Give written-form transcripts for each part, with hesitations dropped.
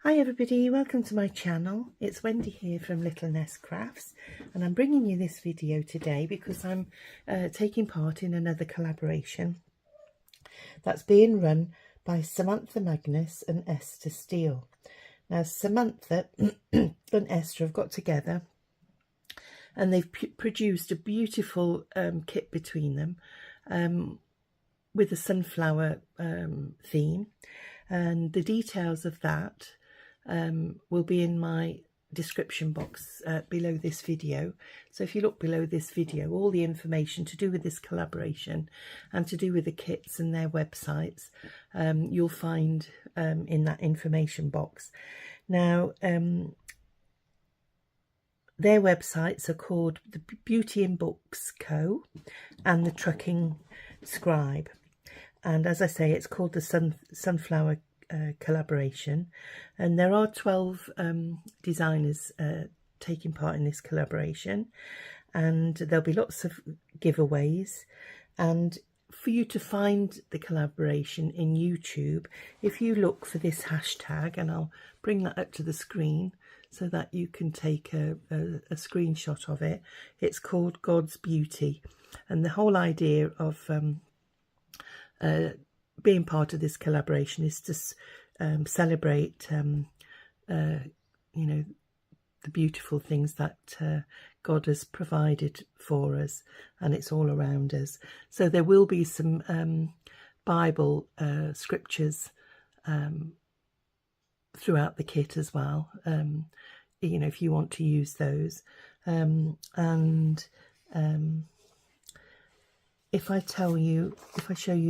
Hi everybody, welcome to my channel. It's Wendy here from Little Nest Crafts, and I'm bringing you this video today because I'm taking part in another collaboration that's being run by Samantha Magness and Esther Steele. Now Samantha and Esther have got together and they've produced a beautiful kit between them with a sunflower theme, and the details of that will be in my description box below this video. So if you look below this video, all the information to do with this collaboration and to do with the kits and their websites, you'll find in that information box. Now their websites are called the BeautyinBooksCo and the TruckingScribe, and as I say, it's called the Sunflower collaboration, and there are 12 designers taking part in this collaboration, and there'll be lots of giveaways. And for you to find the collaboration in YouTube, if you look for this hashtag, and I'll bring that up to the screen so that you can take a screenshot of it, it's called God's Beauty, and the whole idea of being part of this collaboration is to celebrate you know, the beautiful things that God has provided for us, and it's all around us. So there will be some Bible scriptures throughout the kit as well, you know, if you want to use those. If I show you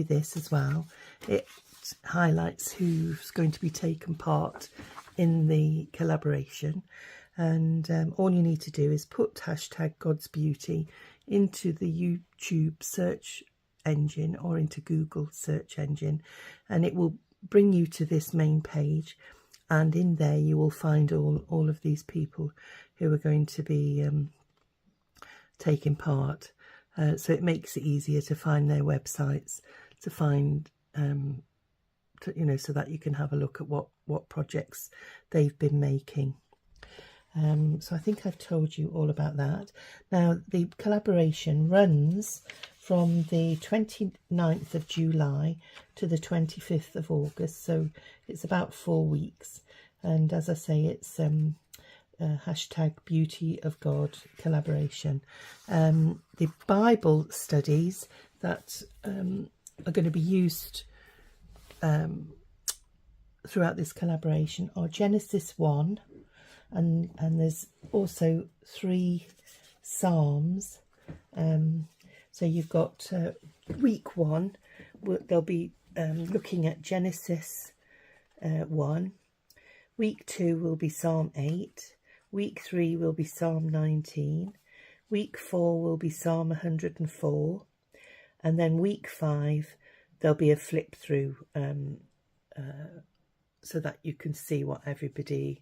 this as well, it highlights who's going to be taking part in the collaboration. And all you need to do is put hashtag God's Beauty into the YouTube search engine or into Google search engine, and it will bring you to this main page. And in there you will find all of these people who are going to be taking part. So it makes it easier to find their websites, to find, you know, so that you can have a look at what projects they've been making. So I think I've told you all about that. Now the collaboration runs from the 29th of July to the 25th of August, so it's about 4 weeks. And as I say, it's hashtag Beauty of God collaboration. The Bible studies that are going to be used throughout this collaboration are Genesis 1, and there's also 3 Psalms. So you've got week 1, they'll be looking at Genesis 1. Week 2 will be Psalm 8. Week 3 will be Psalm 19. Week 4 will be Psalm 104. And then week 5, there'll be a flip through so that you can see what everybody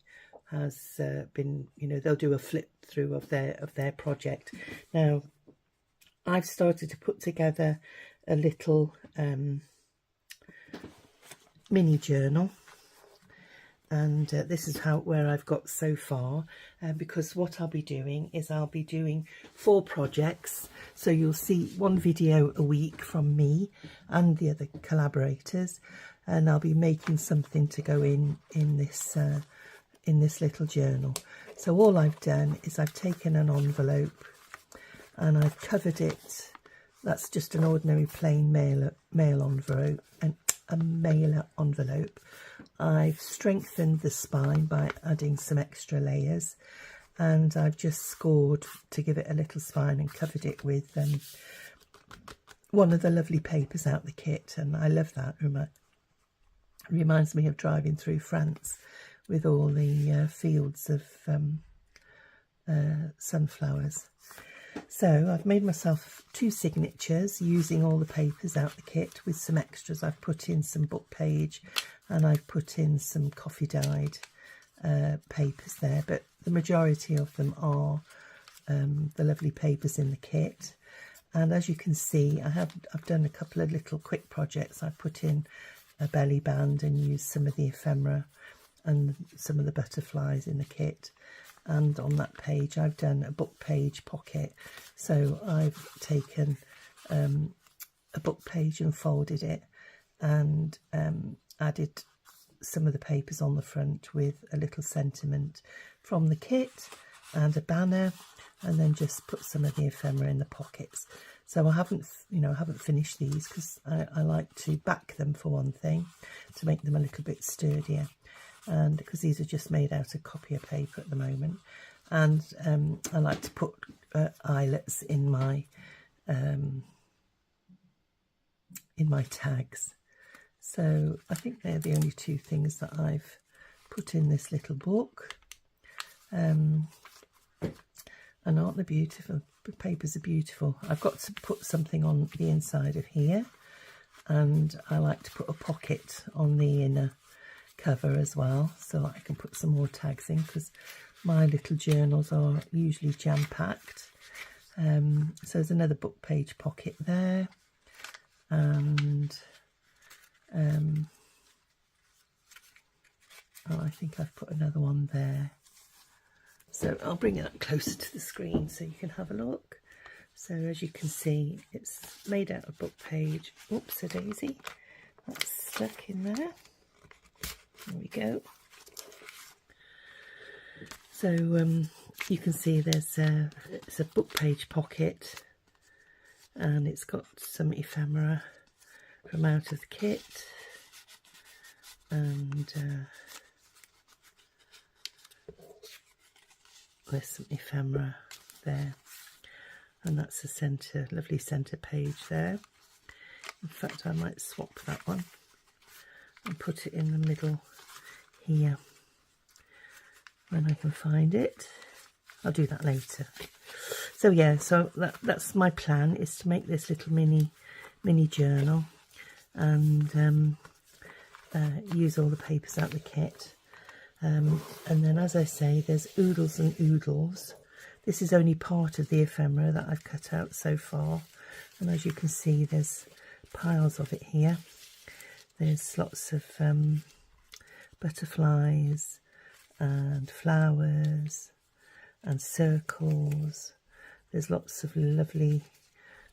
has been, you know, they'll do a flip through of their project. Now, I've started to put together a little mini journal. And this is where I've got so far, because what I'll be doing is I'll be doing 4 projects. So you'll see 1 video a week from me and the other collaborators, and I'll be making something to go in this little journal. So all I've done is I've taken an envelope and I've covered it. That's just an ordinary plain mail envelope, and a mailer envelope. I've strengthened the spine by adding some extra layers, and I've just scored to give it a little spine and covered it with one of the lovely papers out the kit, and I love that. Reminds me of driving through France with all the fields of sunflowers. So I've made myself 2 signatures using all the papers out the kit with some extras. I've put in some book page and I've put in some coffee dyed papers there, but the majority of them are the lovely papers in the kit. And as you can see, I've done a couple of little quick projects. I put in a belly band and used some of the ephemera and some of the butterflies in the kit. And on that page I've done a book page pocket, so I've taken a book page and folded it and added some of the papers on the front with a little sentiment from the kit and a banner, and then just put some of the ephemera in the pockets. So I haven't finished these because I like to back them, for one thing, to make them a little bit sturdier, and because these are just made out of copier paper at the moment. And I like to put eyelets in my tags. So I think they're the only two things that I've put in this little book. And aren't they beautiful? The papers are beautiful. I've got to put something on the inside of here, and I like to put a pocket on the inner cover as well, so I can put some more tags in, because my little journals are usually jam-packed. So there's another book page pocket there, and I think I've put another one there. So I'll bring it up closer to the screen so you can have a look. So as you can see, it's made out of book page. Oops, a daisy. That's stuck in there. There we go. So you can see there's it's a book page pocket, and it's got some ephemera from out of the kit, and there's some ephemera there, and that's a centre, lovely centre page there. In fact, I might swap that one and put it in the middle here when I can find it. I'll do that later. So yeah, so that's my plan, is to make this little mini journal and use all the papers out of the kit. And then, as I say, there's oodles and oodles. This is only part of the ephemera that I've cut out so far, and as you can see, there's piles of it here. There's lots of butterflies and flowers and circles. There's lots of lovely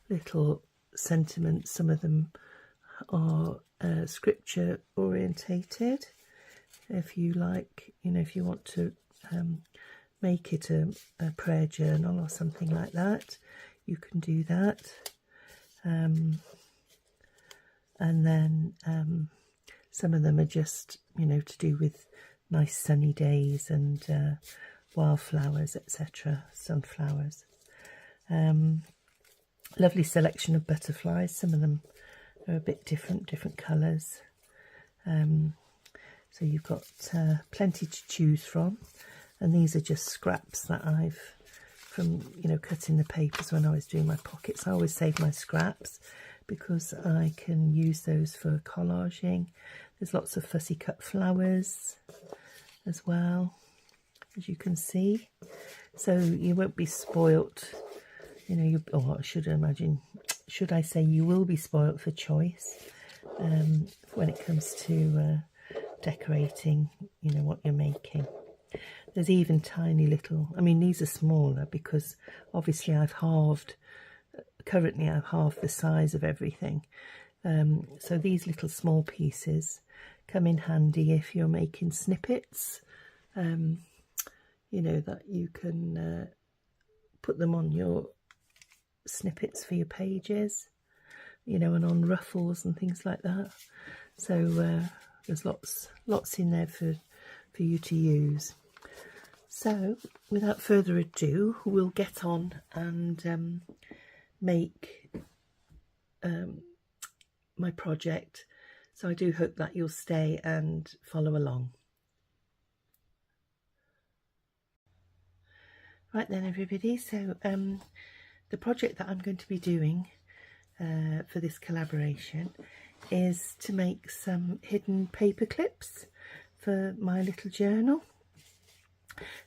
little sentiments. Some of them are scripture orientated. If you like, if you want to make it a prayer journal or something like that, you can do that. And then some of them are just, to do with nice sunny days and wildflowers, etc., sunflowers. Lovely selection of butterflies. Some of them are a bit different colours. So you've got plenty to choose from, and these are just scraps that I've from cutting the papers when I was doing my pockets. I always save my scraps because I can use those for collaging. There's lots of fussy cut flowers as well, as you can see, so you won't be spoilt. I should I say you will be spoilt for choice when it comes to decorating what you're making. There's even tiny little, these are smaller because obviously currently I've halved the size of everything, so these little small pieces come in handy if you're making snippets, that you can put them on your snippets for your pages, and on ruffles and things like that. So there's lots in there for you to use. So without further ado, we'll get on and make my project. So I do hope that you'll stay and follow along. Right then, everybody, so the project that I'm going to be doing for this collaboration is to make some hidden paper clips for my little journal.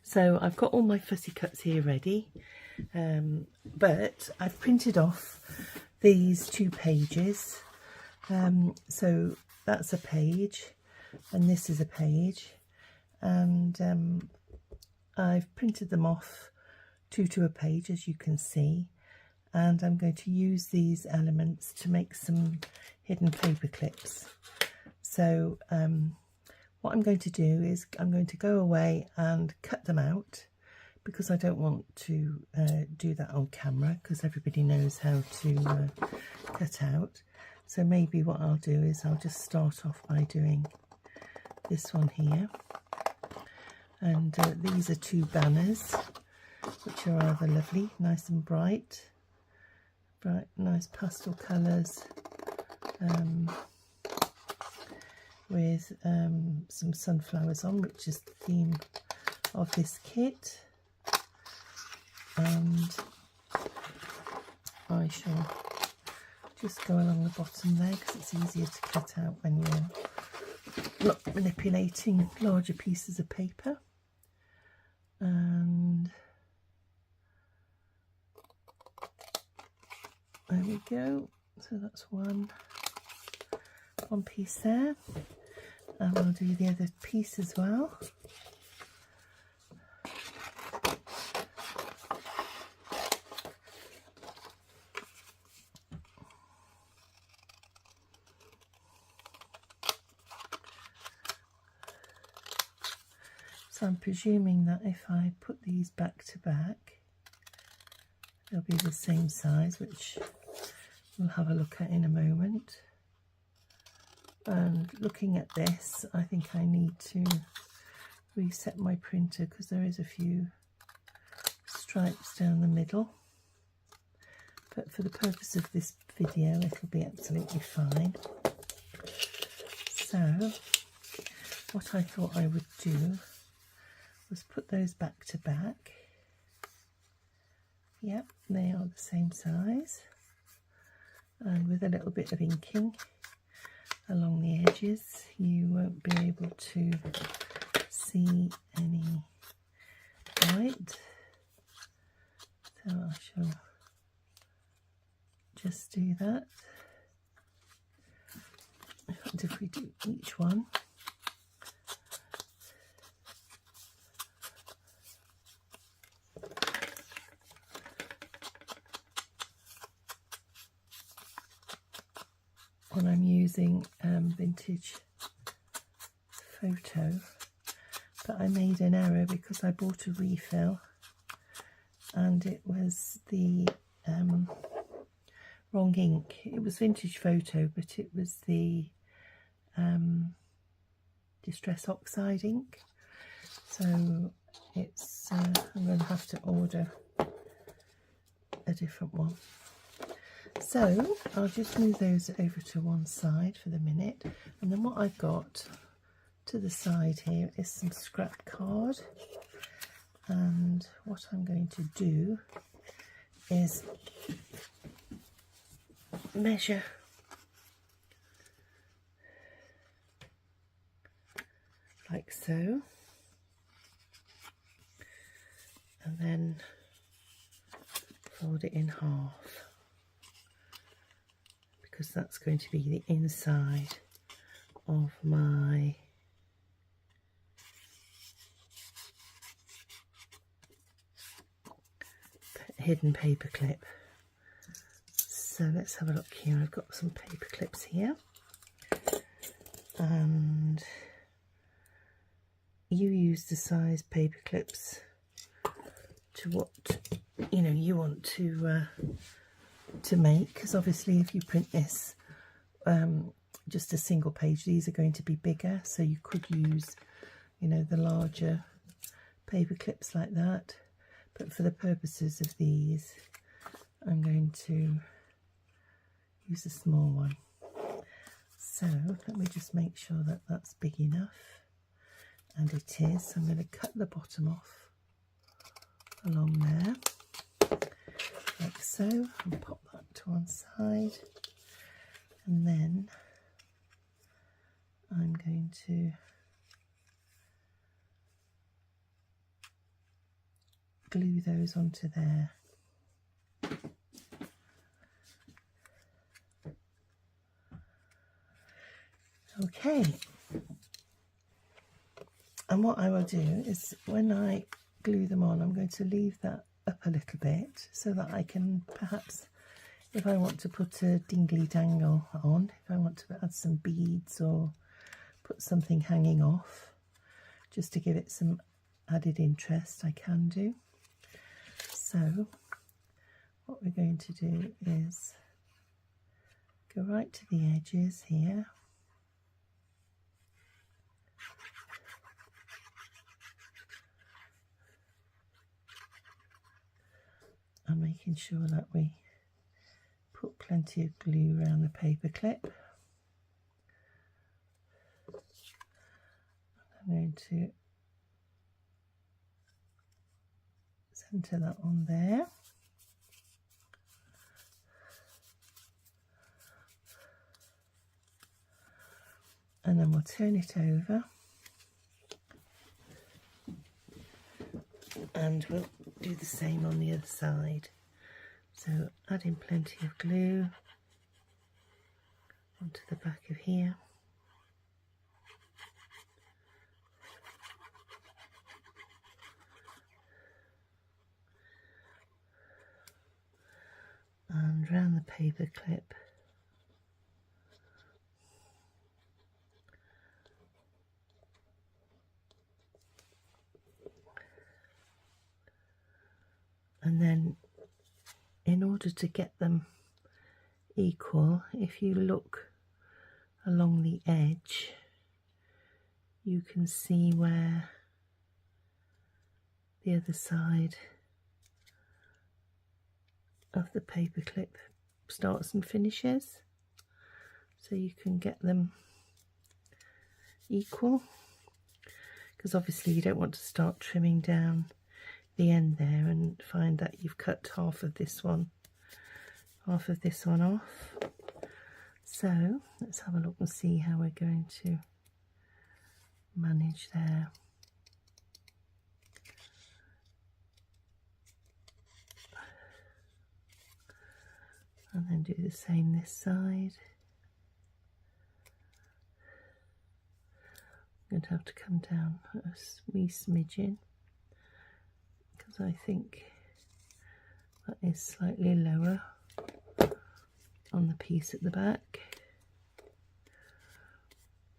So I've got all my fussy cuts here ready, but I've printed off these 2 pages. So that's a page and this is a page, and I've printed them off 2 to a page, as you can see, and I'm going to use these elements to make some hidden paper clips. So what I'm going to do is I'm going to go away and cut them out, because I don't want to do that on camera, because everybody knows how to cut out. So maybe what I'll do is I'll just start off by doing this one here. And these are 2 banners, which are rather lovely, nice and bright, nice pastel colours, with some sunflowers on, which is the theme of this kit. And I shall just go along the bottom there, because it's easier to cut out when you're not manipulating larger pieces of paper. And there we go. So that's one piece there, and we'll do the other piece as well. So I'm presuming that if I put these back to back, they'll be the same size, which we'll have a look at in a moment. And looking at this, I think I need to reset my printer, because there is a few stripes down the middle. But for the purpose of this video, it'll be absolutely fine. So what I thought I would do was put those back to back. Yep, they are the same size, and with a little bit of inking along the edges, you won't be able to see any white. So I shall just do that. In fact, if we do each one, when I'm using vintage photo, but I made an error because I bought a refill and it was the wrong ink. It was vintage photo, but it was the Distress Oxide ink. So it's I'm going to have to order a different one. So I'll just move those over to one side for the minute, and then what I've got to the side here is some scrap card, and what I'm going to do is measure like so, and then fold it in half, because that's going to be the inside of my hidden paper clip. So let's have a look here. I've got some paper clips here, and you use the size paper clips to what you want to make, because obviously if you print this just a single page, these are going to be bigger, so you could use the larger paper clips like that, but for the purposes of these I'm going to use a small one. So let me just make sure that that's big enough, and it is. I'm going to cut the bottom off along there like so, and pop that to one side, and then I'm going to glue those onto there. Okay, And what I will do is when I glue them on, I'm going to leave that up a little bit so that I can perhaps, if I want to put a dingly dangle on, if I want to add some beads or put something hanging off, just to give it some added interest, I can do. So what we're going to do is go right to the edges here. And making sure that we put plenty of glue around the paper clip. I'm going to centre that on there. And then we'll turn it over and we'll do the same on the other side. So add in plenty of glue onto the back of here. And round the paper clip. And then in order to get them equal, if you look along the edge, you can see where the other side of the paper clip starts and finishes, so you can get them equal, because obviously you don't want to start trimming down the end there and find that you've cut half of this one off. So let's have a look and see how we're going to manage there. And then do the same this side. I'm going to have to come down a wee smidgen because I think that is slightly lower on the piece at the back.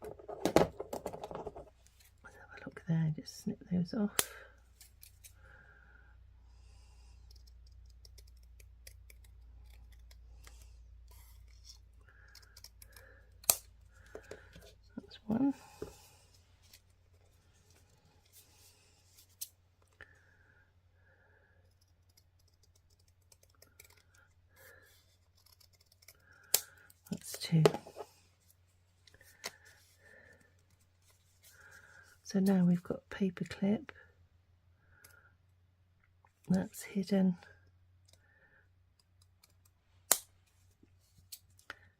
Let's have a look there, just snip those off. That's one. That's two. So now we've got paper clip that's hidden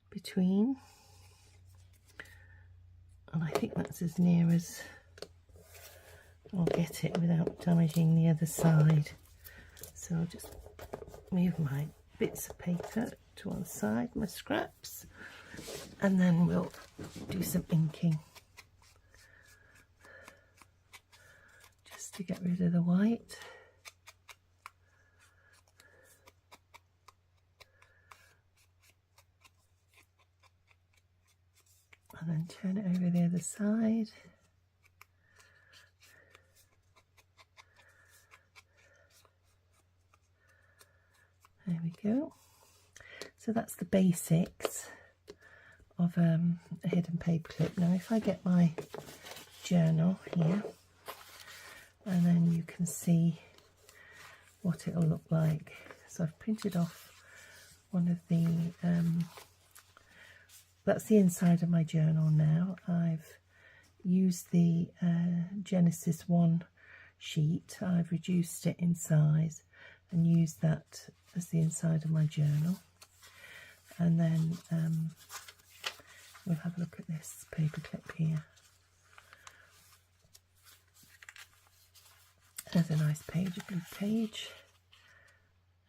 between, and I think that's as near as I'll get it without damaging the other side. So I'll just move my bits of paper to one side, my scraps, and then we'll do some inking just to get rid of the white. And then turn it over the other side. There we go. So that's the basics of a hidden paper clip. Now if I get my journal here, and then you can see what it'll look like. So I've printed off one of the, that's the inside of my journal now. I've used the Genesis 1 sheet. I've reduced it in size and used that as the inside of my journal. And then we'll have a look at this paper clip here. There's a nice page, a blue page.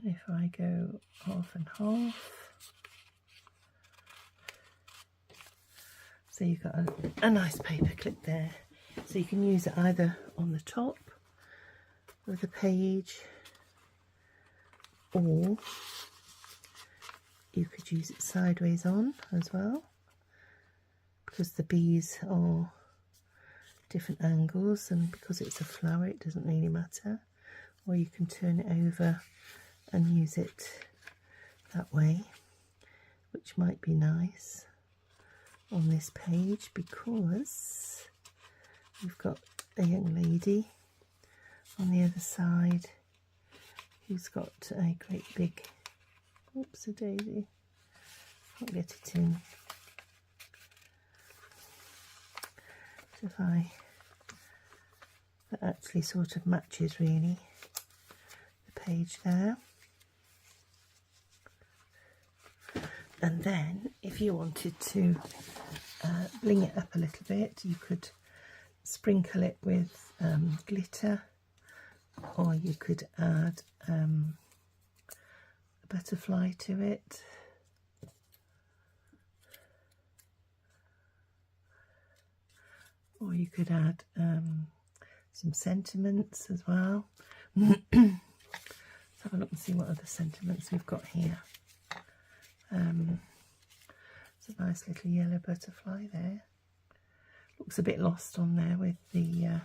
And if I go half and half, so you've got a nice paper clip there. So you can use it either on the top of the page, or you could use it sideways on as well, because the bees are different angles, and because it's a flower it doesn't really matter. Or you can turn it over and use it that way, which might be nice on this page, because we've got a young lady on the other side who's got a great big, oops a daisy, can't get it in. So if that actually sort of matches really the page there. And then if you wanted to bling it up a little bit, you could sprinkle it with glitter, or you could add a butterfly to it. Or you could add some sentiments as well. Let's have a look and see what other sentiments we've got here. It's a nice little yellow butterfly there. Looks a bit lost on there with the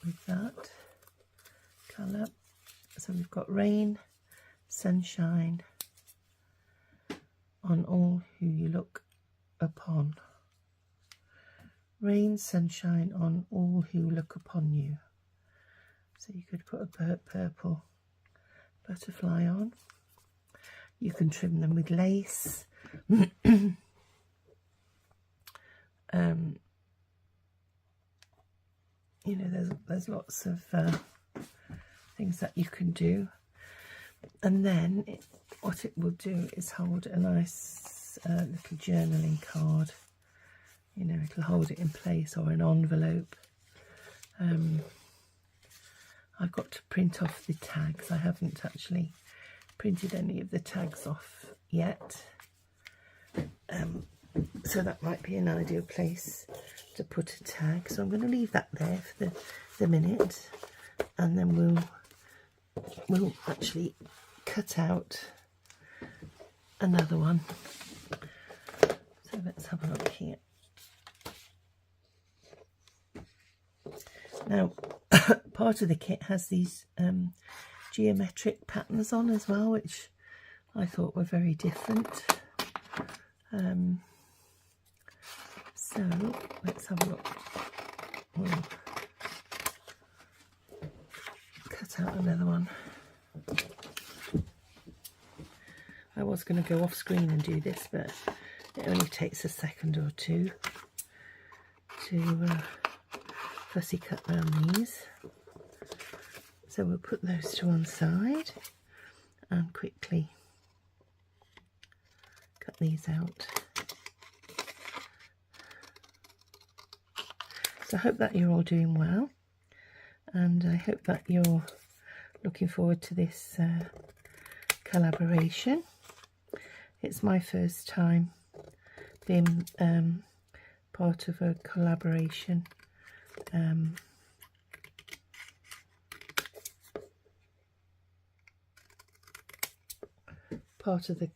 with that colour. So we've got rain, sunshine on all who you look upon. Rain, sunshine on all who look upon you. So you could put a purple butterfly on. You can trim them with lace. You know, there's lots of things that you can do. And then what it will do is hold a nice little journaling card. You know, it'll hold it in place, or an envelope. I've got to print off the tags. I haven't actually printed any of the tags off yet. So that might be an ideal place to put a tag. So I'm going to leave that there for the minute, and then we'll actually cut out another one. So let's have a look here. Now, part of the kit has these geometric patterns on as well, which I thought were very different. So let's have a look. We'll cut out another one. I was going to go off screen and do this, but it only takes a second or two to fussy cut around these. So we'll put those to one side and quickly cut these out. So I hope that you're all doing well, and I hope that you're looking forward to this collaboration. It's my first time being part of a collaboration. Part of the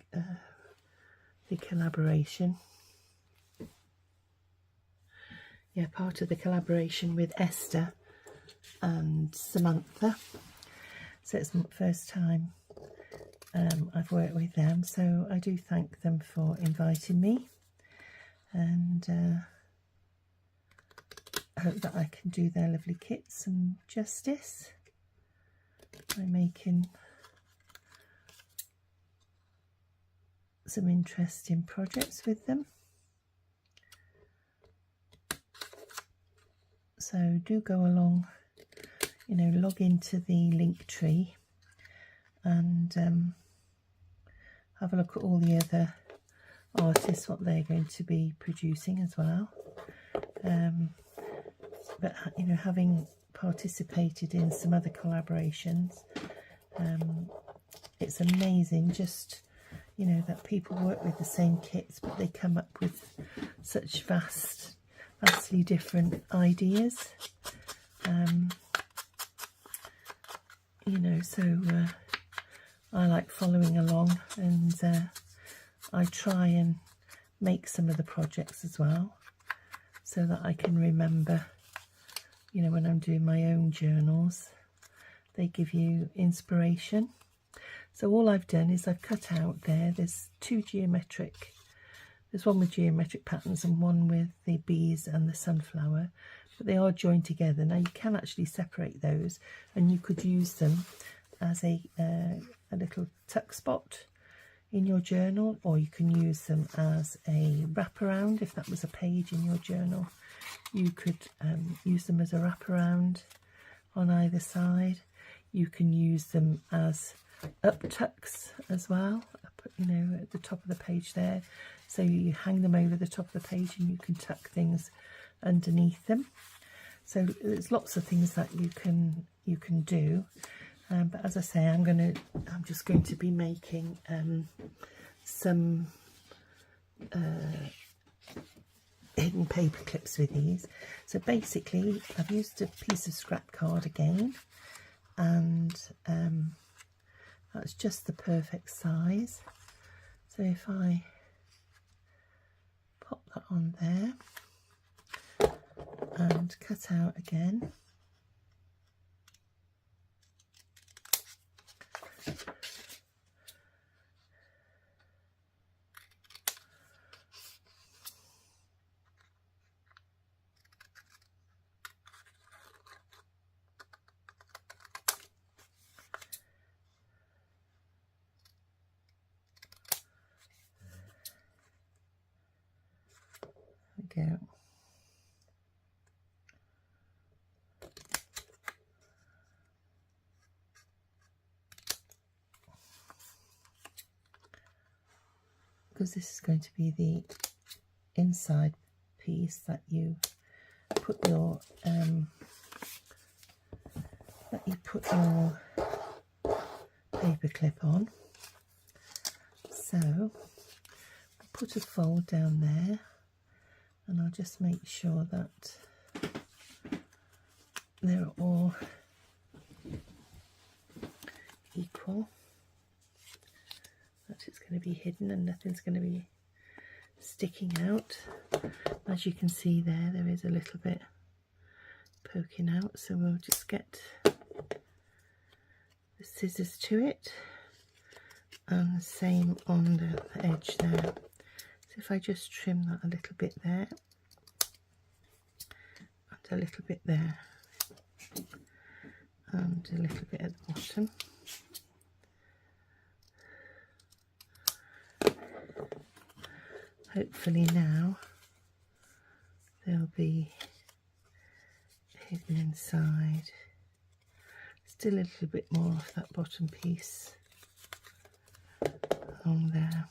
collaboration. Yeah, part of the collaboration with Esther and Samantha. So it's my first time I've worked with them, so I do thank them for inviting me, and I hope that I can do their lovely kits some justice by making some interesting projects with them. So do go along, you know, log into the link tree and have a look at all the other artists, what they're going to be producing as well. But you know, having participated in some other collaborations, it's amazing just, you know, that people work with the same kits, but they come up with such vast vastly different ideas. You know, so I like following along, and I try and make some of the projects as well, so that I can remember, you know, when I'm doing my own journals, they give you inspiration. So all I've done is I've cut out there's there's one with geometric patterns and one with the bees and the sunflower, but they are joined together. Now you can actually separate those, and you could use them as a little tuck spot in your journal, or you can use them as a wraparound. If that was a page in your journal, you could use them as a wraparound on either side. You can use them as up tucks as well, you know, at the top of the page there, so you hang them over the top of the page and you can tuck things underneath them. So there's lots of things that you can do, but as I say, I'm just going to be making some hidden paper clips with these. So basically I've used a piece of scrap card again, and that's just the perfect size. So if I pop that on there and cut out again, there we go. Because this is going to be the inside piece that you put your paper clip on. So I'll put a fold down there, and I'll just make sure that they're all equal, that it's going to be hidden and nothing's going to be sticking out. As you can see there is a little bit poking out, so we'll just get the scissors to it, and the same on the edge there. So if I just trim that a little bit there and a little bit there and a little bit at the bottom. Hopefully now they'll be hidden inside. Still a little bit more of that bottom piece along there.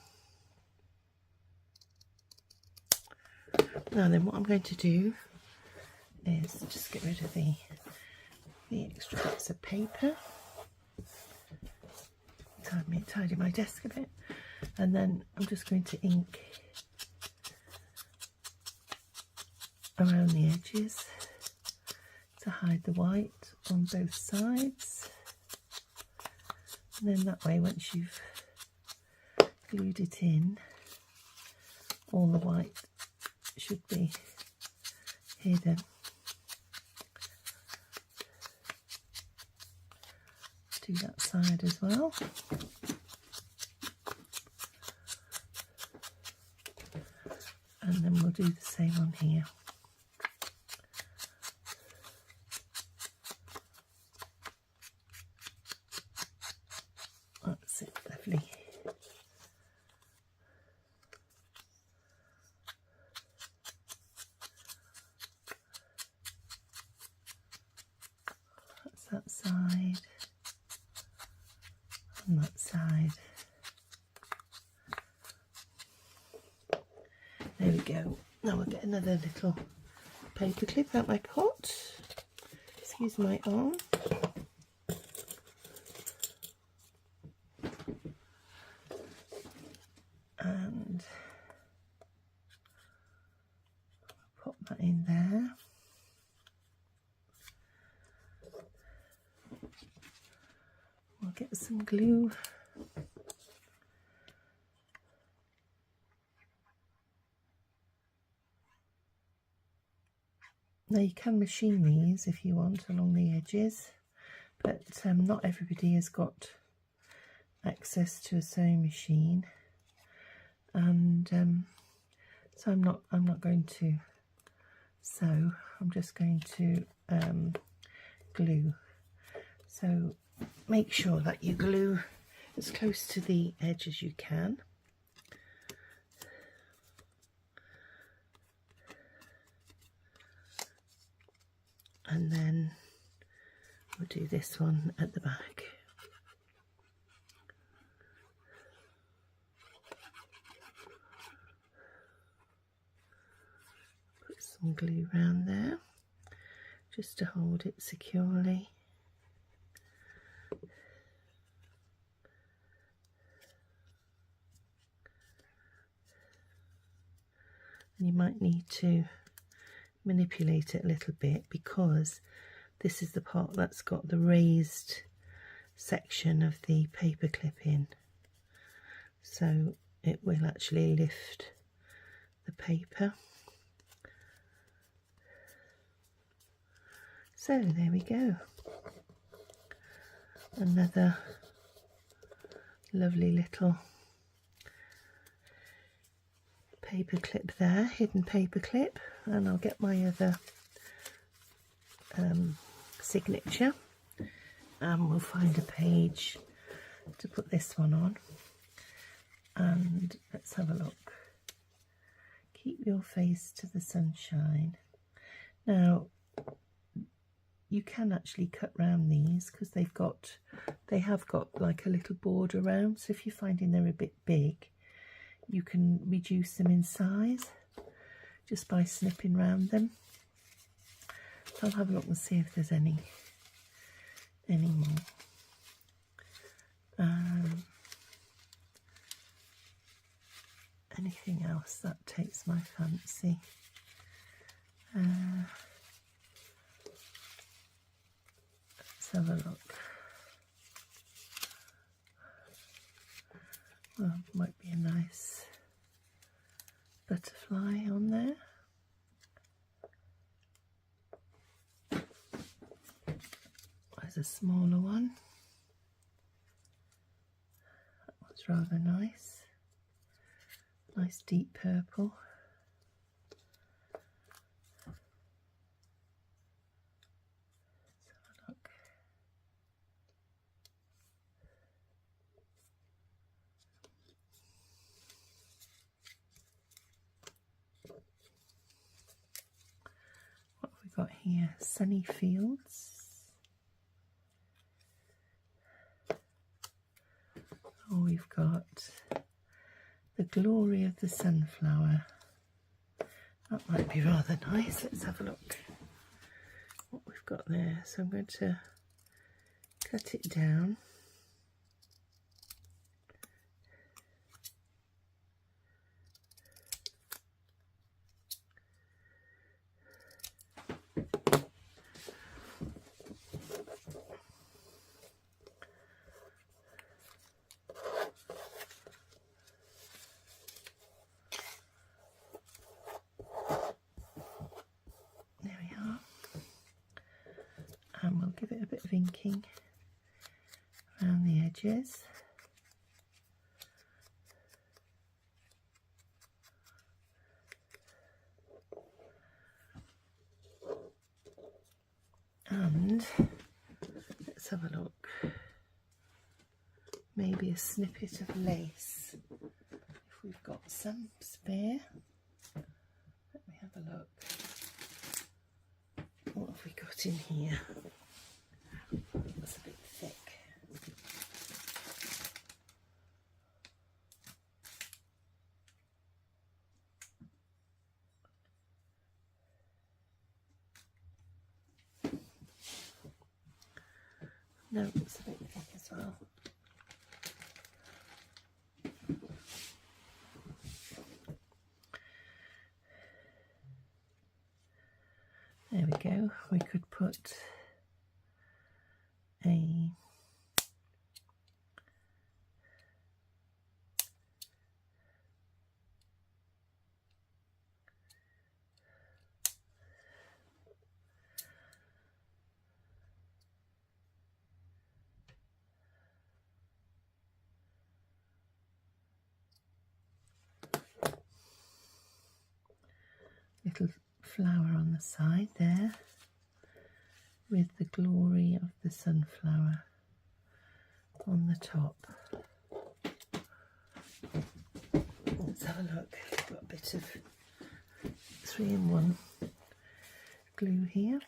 Now then, what I'm going to do is just get rid of the extra bits of paper, tidy my desk a bit, and then I'm just going to ink around the edges to hide the white on both sides, and then that way, once you've glued it in, all the white should be hidden. Do that side as well. And then we'll do the same on here. That's it, lovely. That's that side and that side. There we go. Now we'll get another little paper clip out my pot. Excuse my arm. And pop that in there. some glue. Now you can machine these if you want along the edges, but not everybody has got access to a sewing machine, and so I'm not going to sew. I'm just going to glue. So make sure that you glue as close to the edge as you can. And then we'll do this one at the back. Put some glue around there just to hold it securely. And you might need to manipulate it a little bit, because this is the part that's got the raised section of the paper clip in, so it will actually lift the paper. So there we go, another lovely little paper clip there, hidden paper clip. And I'll get my other signature, and we'll find a page to put this one on. And let's have a look. Keep your face to the sunshine. Now you can actually cut round these, because they have got like a little border around, so if you're finding they're a bit big, you can reduce them in size just by snipping round them. So I'll have a look and see if there's any more. Anything else that takes my fancy? Let's have a look. Well, might be a nice butterfly on there. There's a smaller one. That one's rather nice. Nice deep purple. Let's have a look. What have we got here? Sunny fields. Oh, we've got the glory of the sunflower. That might be rather nice. Let's have a look what we've got there. So I'm going to cut it down. And we'll give it a bit of inking around the edges. And let's have a look. Maybe a snippet of lace, if we've got some spare. Let me have a look. What have we got in here? That's a bit thick. No, it's a bit thick as well. There we go. We could put a little flower on the side there with the glory of the sunflower on the top. Let's have a look. I've got a bit of 3-in-1 glue here.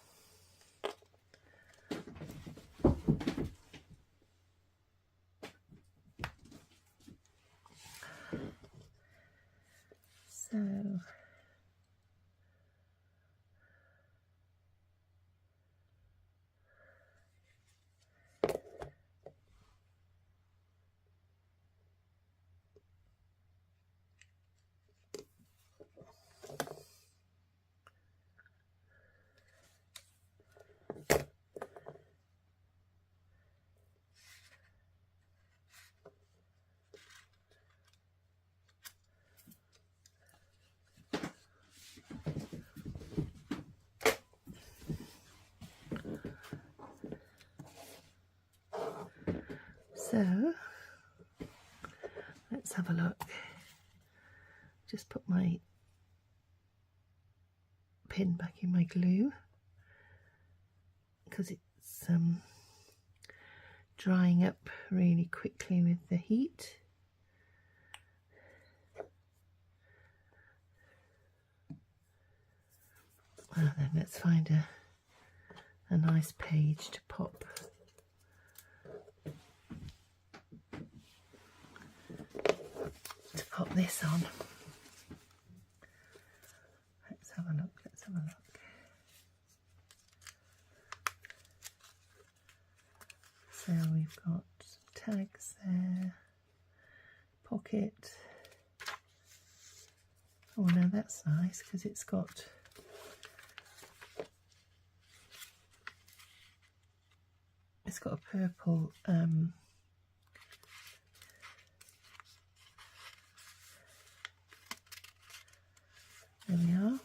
So let's have a look. Just put my pin back in my glue because it's drying up really quickly with the heat. Well then, let's find a nice page to pop. Pop this on. Let's have a look, let's have a look. So we've got some tags there, pocket. Oh, now that's nice because it's got a purple there we are.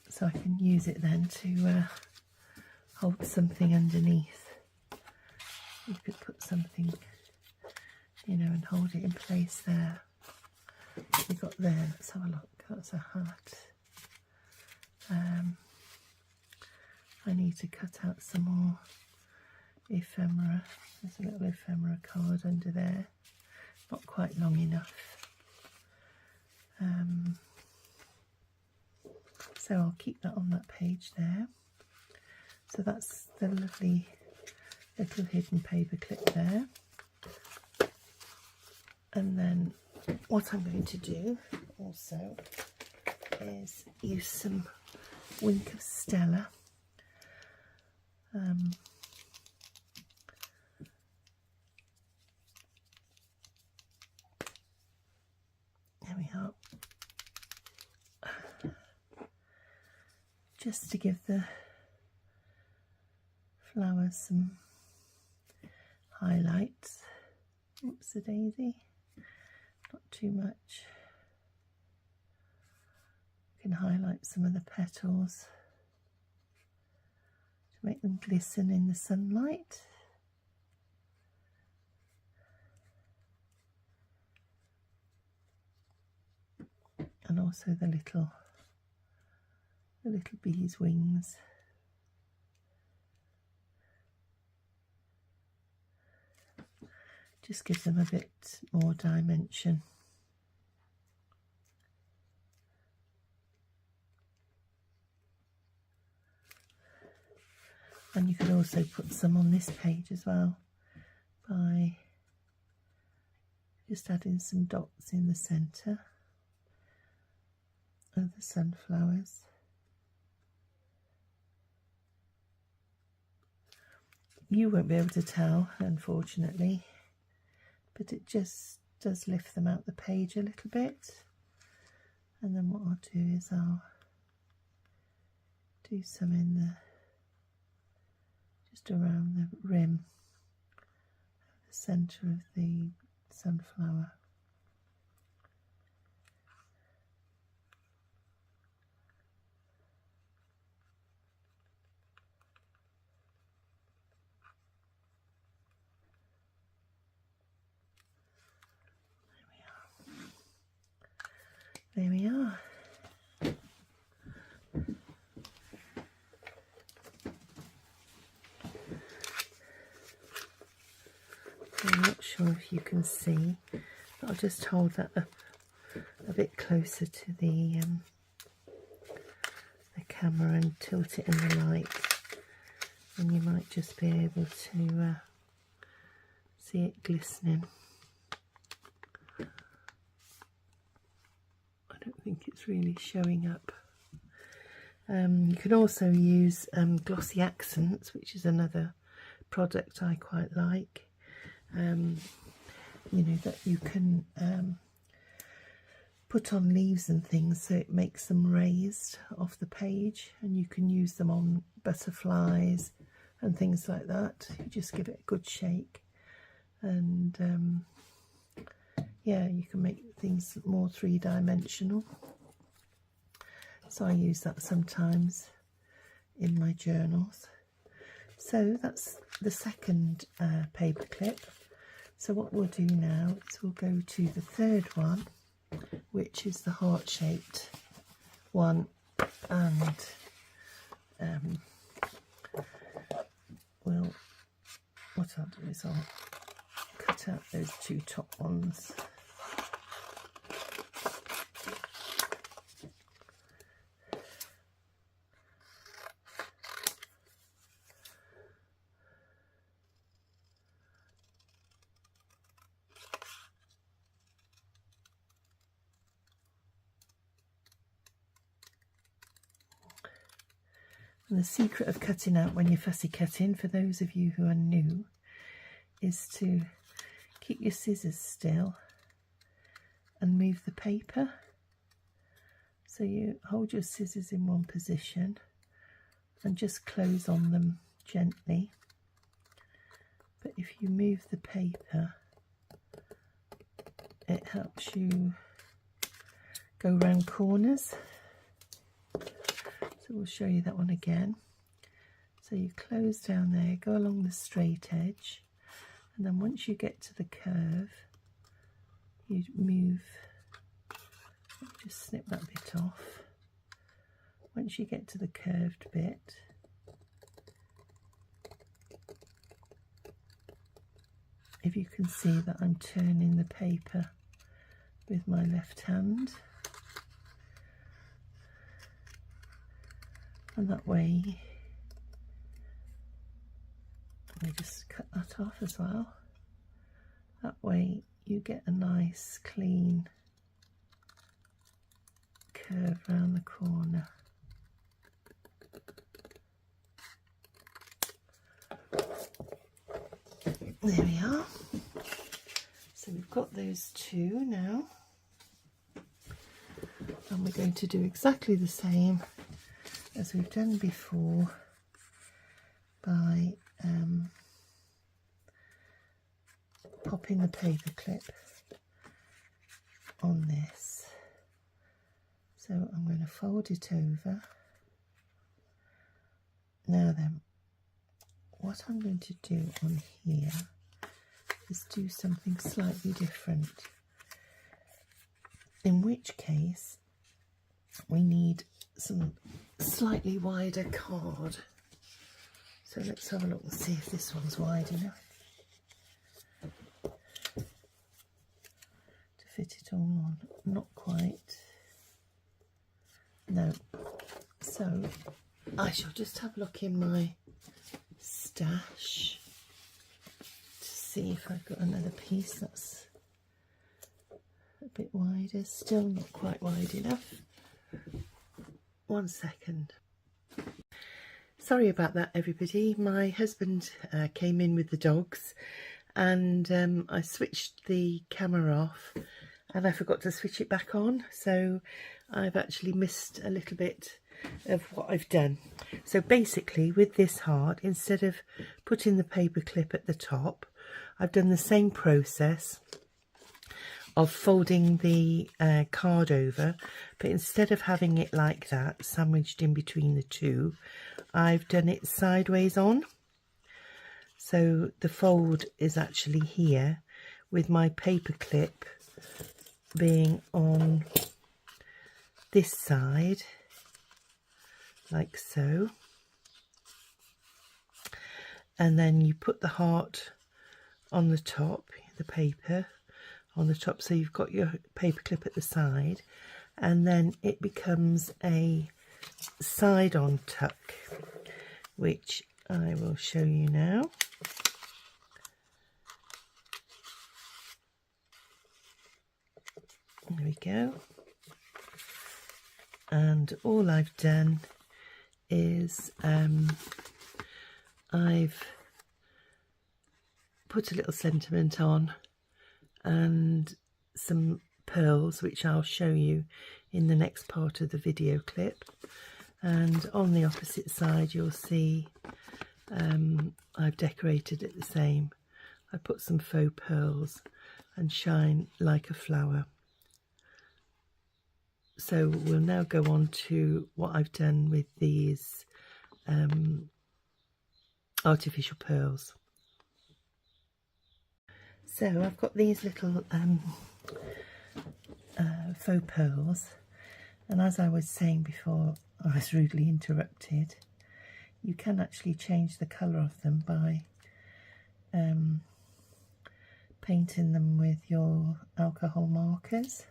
So I can use it then to hold something underneath. You could put something, you know, and hold it in place there. What we got there, let's have a look. That's a hat. I need to cut out some more ephemera. There's a little ephemera card under there. Not quite long enough. So I'll keep that on that page there. So that's the lovely little hidden paper clip there. And then what I'm going to do also is use some Wink of Stella. There we are. Just to give the flowers some highlights. Oops, a daisy. Not too much. You can highlight some of the petals to make them glisten in the sunlight. And also the little bee's wings. Just gives them a bit more dimension. And you could also put some on this page as well by just adding some dots in the centre of the sunflowers. You won't be able to tell, unfortunately, but it just does lift them out the page a little bit. And then what I'll do is I'll do some in the just around the rim, the centre of the sunflower. there we are. I'm not sure if you can see, but I'll just hold that a bit closer to the camera and tilt it in the light, and you might just be able to see it glistening. I don't think it's really showing up. You can also use glossy accents, which is another product I quite like. You know, that you can put on leaves and things so it makes them raised off the page, and you can use them on butterflies and things like that. You just give it a good shake, and yeah, you can make things more three-dimensional. So I use that sometimes in my journals. So that's the second paper clip. So what we'll do now is we'll go to the third one, which is the heart-shaped one, and what I'll do is I'll cut out those two top ones. And the secret of cutting out when you're fussy cutting, for those of you who are new, is to keep your scissors still and move the paper. So you hold your scissors in one position and just close on them gently. But if you move the paper, it helps you go round corners. So we'll show you that one again. So you close down there, go along the straight edge, and then once you get to the curve, you move, just snip that bit off. Once you get to the curved bit, if you can see that I'm turning the paper with my left hand, and that way, let me just cut that off as well. That way you get a nice clean curve around the corner. There we are. So we've got those two now, and we're going to do exactly the same as we've done before by popping the paper clip on this. So I'm going to fold it over. Now then, what I'm going to do on here is do something slightly different, in which case we need some slightly wider card. So let's have a look and see if this one's wide enough to fit it all on. Not quite. No. So I shall just have a look in my stash to see if I've got another piece that's a bit wider. Still not quite wide enough. 1 second. Sorry about that, everybody. My husband came in with the dogs, and I switched the camera off and I forgot to switch it back on, so I've actually missed a little bit of what I've done. So basically with this heart, instead of putting the paper clip at the top, I've done the same process of folding the card over, but instead of having it like that, sandwiched in between the two, I've done it sideways on. So the fold is actually here, with my paper clip being on this side like so, and then you put the heart on the top, the paper on the top, so you've got your paper clip at the side, and then it becomes a side-on tuck, which I will show you now. There we go. And all I've done is I've put a little sentiment on and some pearls, which I'll show you in the next part of the video clip. And on the opposite side you'll see I've decorated it the same. I put some faux pearls and shine like a flower. So we'll now go on to what I've done with these artificial pearls. So I've got these little faux pearls, and as I was saying before I was rudely interrupted, you can actually change the colour of them by painting them with your alcohol markers.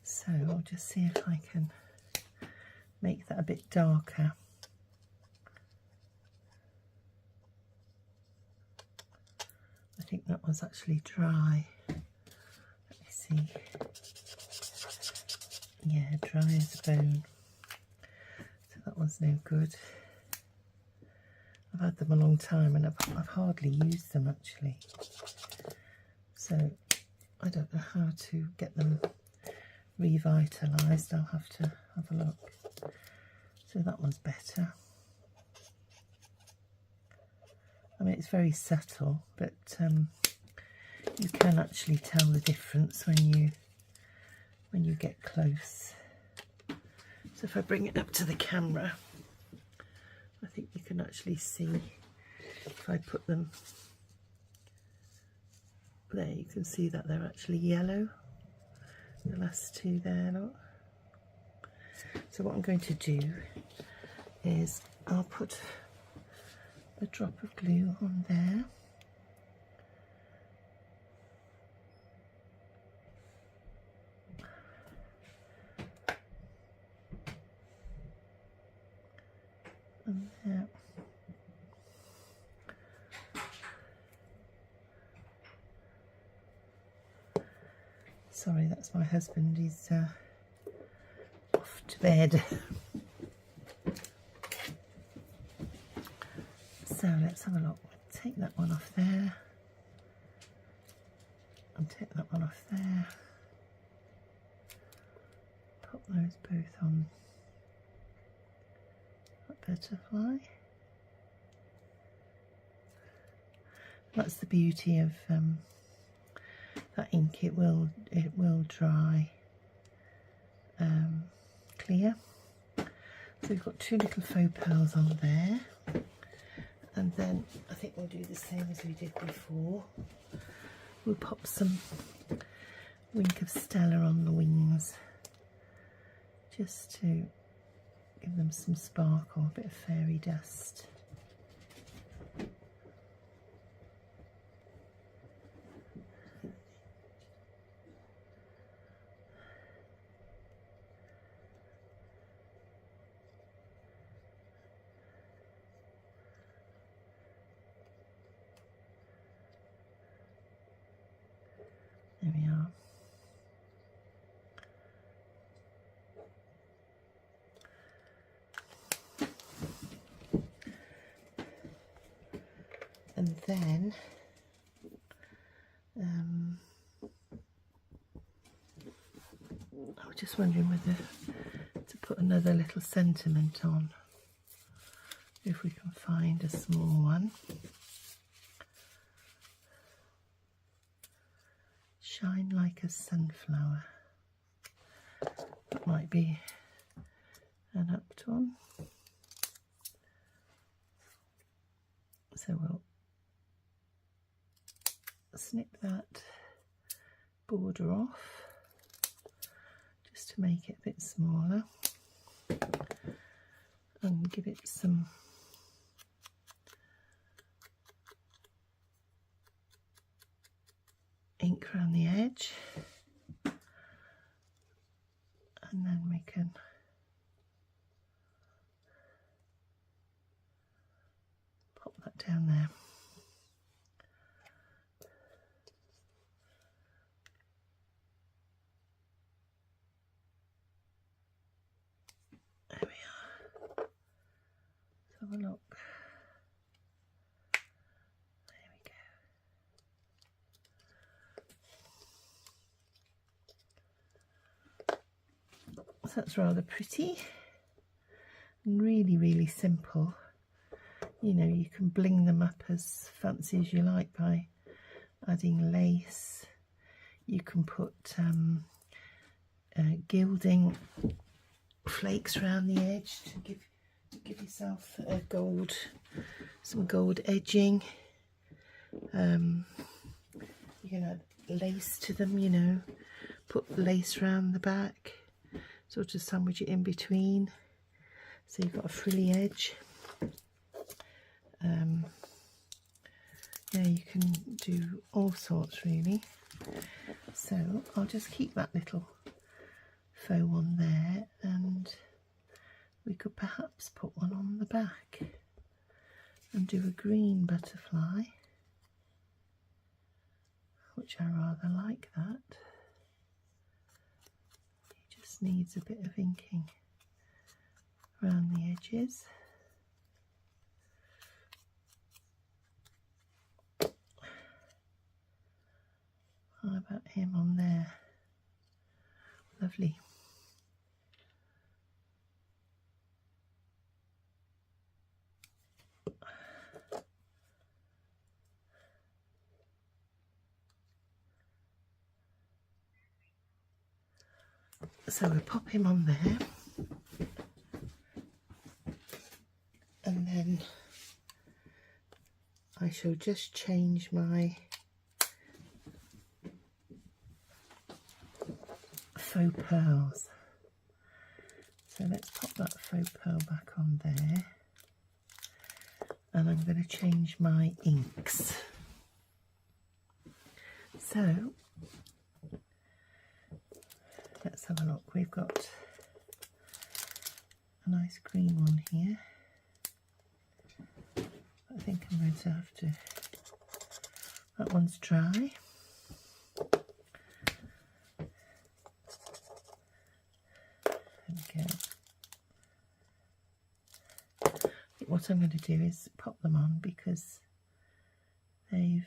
So I'll just see if I can make that a bit darker. I think that was actually dry. Let me see. Yeah, dry as a bone. So that was no good. I've had them a long time and I've hardly used them actually. So I don't know how to get them revitalised. I'll have to have a look. So that one's better. I mean, it's very subtle, but you can actually tell the difference when you get close. So if I bring it up to the camera, I think you can actually see if I put them there, you can see that they're actually yellow. The last two there, look. So what I'm going to do is I'll put a drop of glue on there. And there. Sorry, that's my husband. He's off to bed. So let's have a look. Take that one off there. And take that one off there. Pop those both on that butterfly. That's the beauty of that ink. It will dry clear. So we've got two little faux pearls on there, and then I think we'll do the same as we did before. We'll pop some Wink of Stella on the wings, just to give them some sparkle, a bit of fairy dust. There we are. And then I was just wondering whether to put another little sentiment on, if we can find a small one. Shine like a sunflower. That might be an apt one. So we'll snip that border off just to to make it a bit smaller and give it some ink around the edge, and then we can pop that down there. There we are. Let's have a look. There we go. So that's rather pretty and really, really simple. You know, you can bling them up as fancy as you like by adding lace. You can put gilding flakes around the edge to give yourself a some gold edging. You can add lace to them, you know, put lace around the back, sort of sandwich it in between, so you've got a frilly edge. Yeah, you can do all sorts really. So I'll just keep that little faux one there, and we could perhaps put one on the back and do a green butterfly, which I rather like that. It just needs a bit of inking around the edges. How about him on there? Lovely. So we'll pop him on there, and then I shall just change my faux pearls. So let's pop that faux pearl back on there, and I'm going to change my inks. So let's have a look. We've got a nice green one here. I think I'm going to have to, that one's dry. There we go. What I'm going to do is pop them on because they've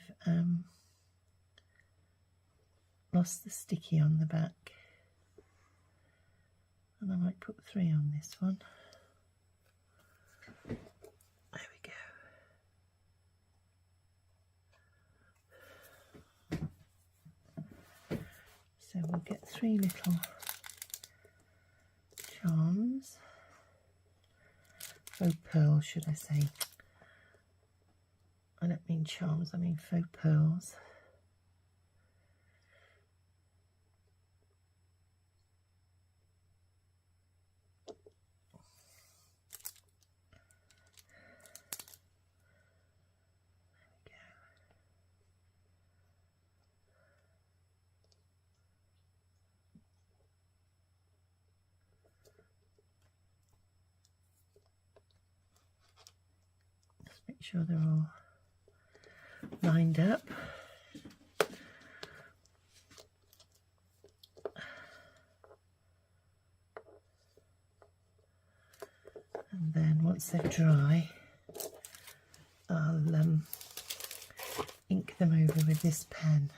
lost the sticky on the back, and I might put 3 on this one. There we go. So we'll get 3 little charms, faux pearls should I say. I don't mean charms, I mean faux pearls. Make sure they're all lined up. And then once they're dry, I'll ink them over with this pen,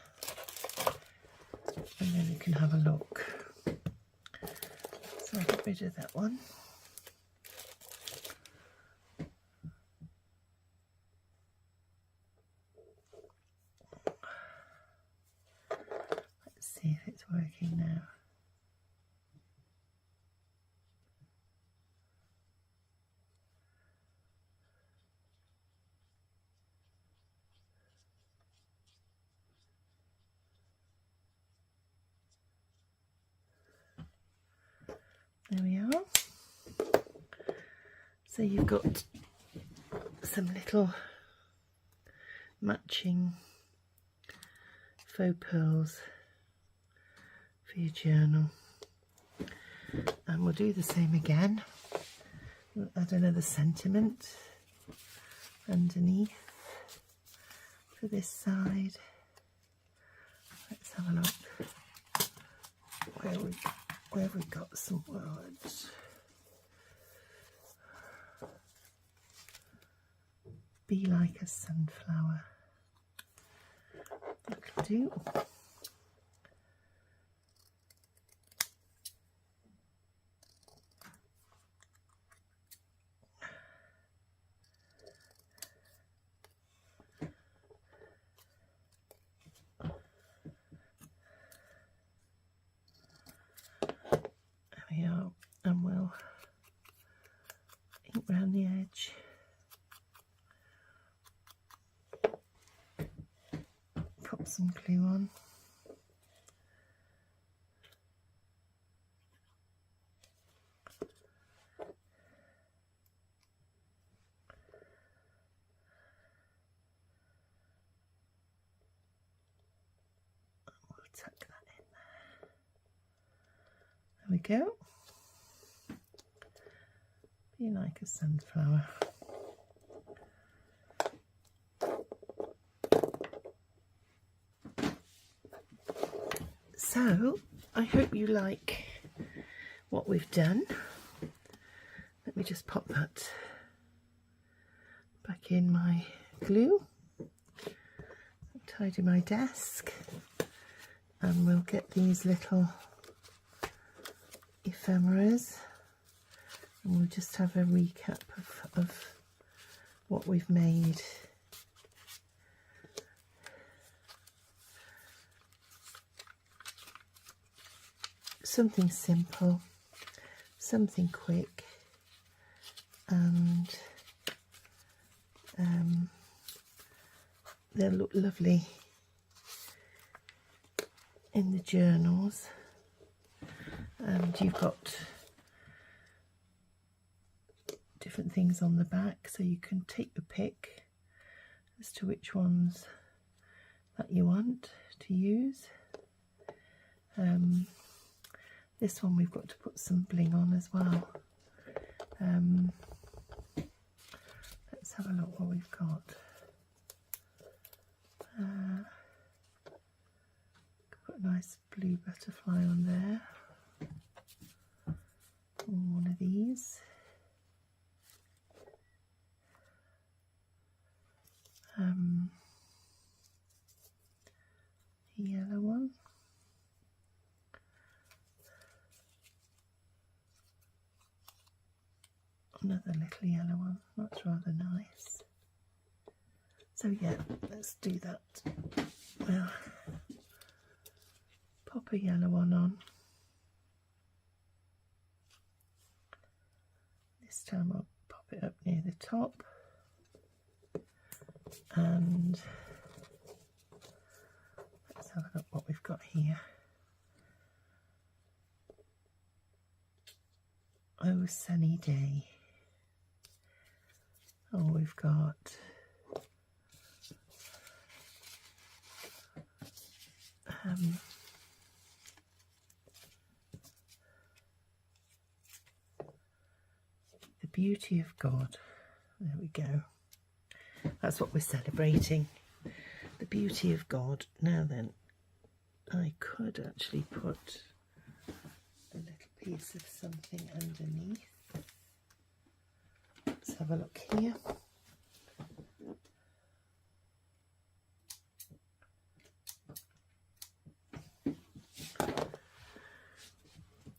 and then you can have a look. So I'll get rid of that one. See if it's working now. There we are. So you've got some little matching faux pearls for your journal, and we'll do the same again. We'll add another sentiment underneath for this side. Let's have a look where we've got some words. Be like a sunflower. That'll do. There we are, and we'll ink round the edge. Pop some glue on. We'll tuck that in there. There we go. Be like a sunflower. So, I hope you like what we've done. Let me just pop that back in my glue. Tidy my desk, and we'll get these little ephemeras, and we'll just have a recap of what we've made. Something simple, something quick, and they'll look lovely in the journals. And you've got different things on the back, so you can take your pick as to which ones that you want to use. This one we've got to put some bling on as well. Let's have a look what we've got. Put a nice blue butterfly on there. One of these. Yellow one. Another little yellow one. That's rather nice. So yeah, let's do that. Well, pop a yellow one on. This time I'll pop it up near the top. And let's have a look what we've got here. Oh, sunny day. Oh, we've got the beauty of God. There we go. That's what we're celebrating. The beauty of God. Now then, I could actually put a little piece of something underneath. Let's have a look here.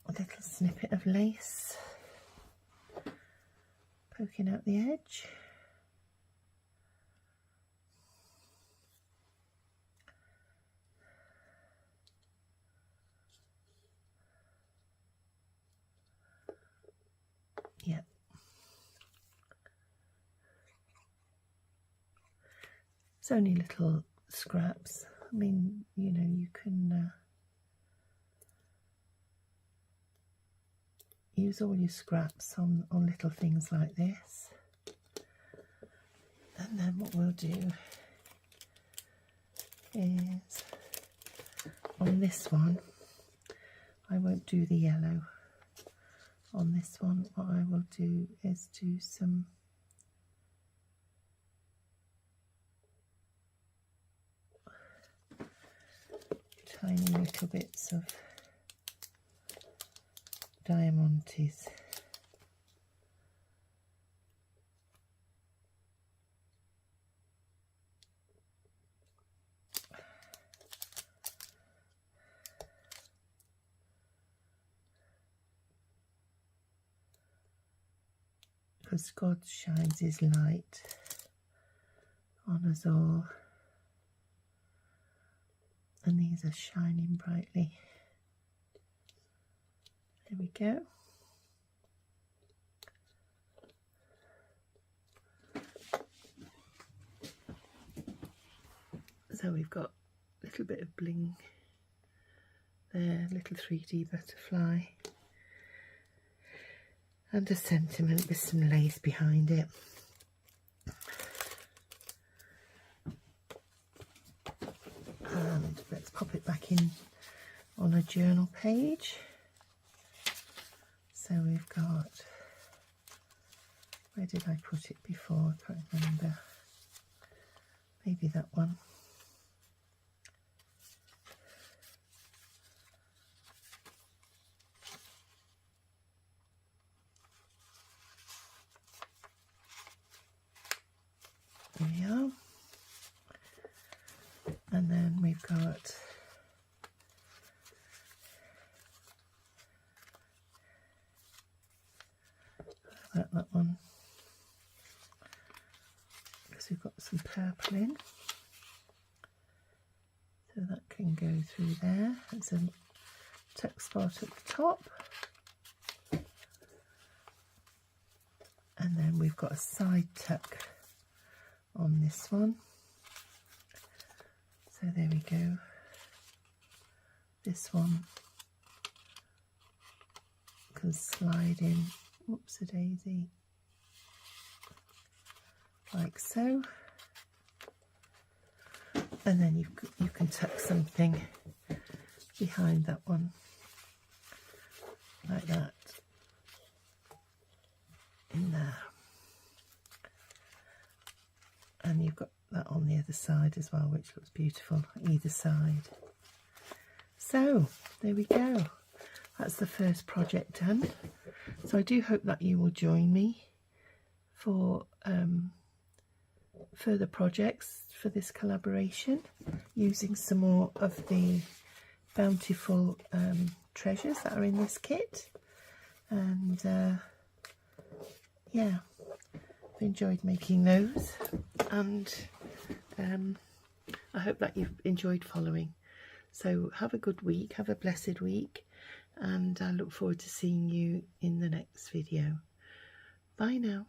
A little snippet of lace poking out the edge. Yep. It's only little scraps. I mean, you know, use all your scraps on little things like this. And then what we'll do is, on this one, I won't do the yellow. On this one, what I will do is do some tiny little bits of diamantes. Because God shines his light on us all, and these are shining brightly. There we go. So we've got a little bit of bling there, little 3D butterfly, and a sentiment with some lace behind it. And let's pop it back in on a journal page. So we've got, where did I put it before? I can't remember. Maybe that one. There we are. And then we've got that one, because we've got some purple in, so that can go through there. It's a tuck spot at the top, and then we've got a side tuck on this one. So there we go. This one can slide in, whoops-a-daisy, like so. And then you can tuck something behind that one, like that, in there. And you've got that on the other side as well, which looks beautiful, either side. So there we go, that's the first project done. So I do hope that you will join me for further projects for this collaboration, using some more of the bountiful treasures that are in this kit. And yeah, I've enjoyed making those, and I hope that you've enjoyed following. So have a good week, have a blessed week, and I look forward to seeing you in the next video. Bye now.